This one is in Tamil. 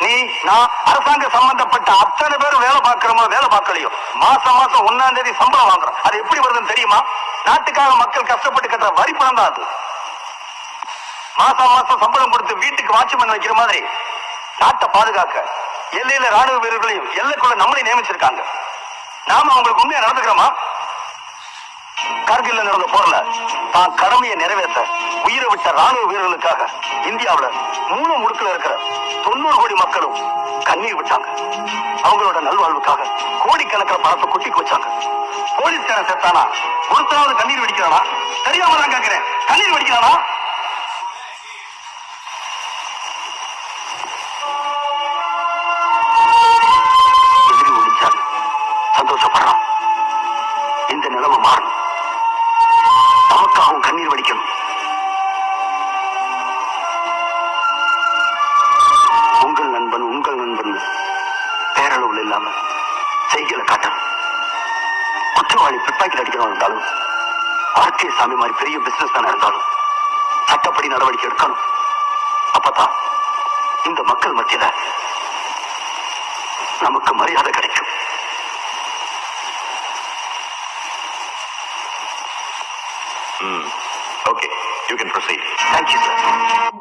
நீ நான் அரசாங்க சம்பந்தப்பட்ட அத்தனை பேரும் வேலை பார்க்கிறோமோ வேலை பார்க்கலையோ மாசம் 1ஆம் தேதி சம்பளம் வாங்குறோம். அது எப்படி வருதுன்னு தெரியுமா? நாட்டுக்காக மக்கள் கஷ்டப்பட்டு கட்டுற வரி பணம் தான் அது. மாசம் சம்பளம் கொடுத்து வீட்டுக்கு வாட்ச்மேன் வைக்கிற மாதிரி நாட்டை பாதுகாக்க எல்லையில ராணுவ வீரர்களையும் எல்லைக்குள்ள நம்மளை நியமிச்சிருக்காங்க. நாம அவங்களுக்கு உண்மையா நடந்துக்கிறோமா? கார்கில் நடந்த போர்ல தான் கடமையை நிறைவேற்ற உயிரை விட்ட ராணுவ வீரர்களுக்காக இந்தியாவுல மூணு முடுக்குல இருக்கிற 90 கோடி மக்களும் கண்ணீர் விட்டாங்க. அவங்களோட நல்வாழ்வுக்காக கோடிக்கணக்கில் பணத்தை கொட்டி வச்சாங்க. போலீஸ்காரன் செத்தானா ஒருத்தராவது கண்ணீர் வெடிக்கிறானா? தெரியாம தான் கேட்கிறேன், கண்ணீர் வெடிக்கிறானா? எதிரி ஒழிச்சாங்க, சந்தோஷப்படுறான். இந்த நிலைமை மாறணும். நமக்காகவும் கண்ணீர் வடிக்கணும். உங்கள் நண்பன் பேரளவில் இல்லாம செய்களை காட்டணும். குற்றவாளி பிற்பாக்கில் அடிக்கிறவன் இருந்தாலும் ஆர்கே சாமி மாதிரி பெரிய பிசினஸ் மேன் இருந்தாலும் சட்டப்படி நடவடிக்கை எடுக்கணும். அப்பதான் இந்த மக்கள் மத்தியில நமக்கு மரியாதை கிடைக்கும். Okay, you can proceed. Thank you, sir.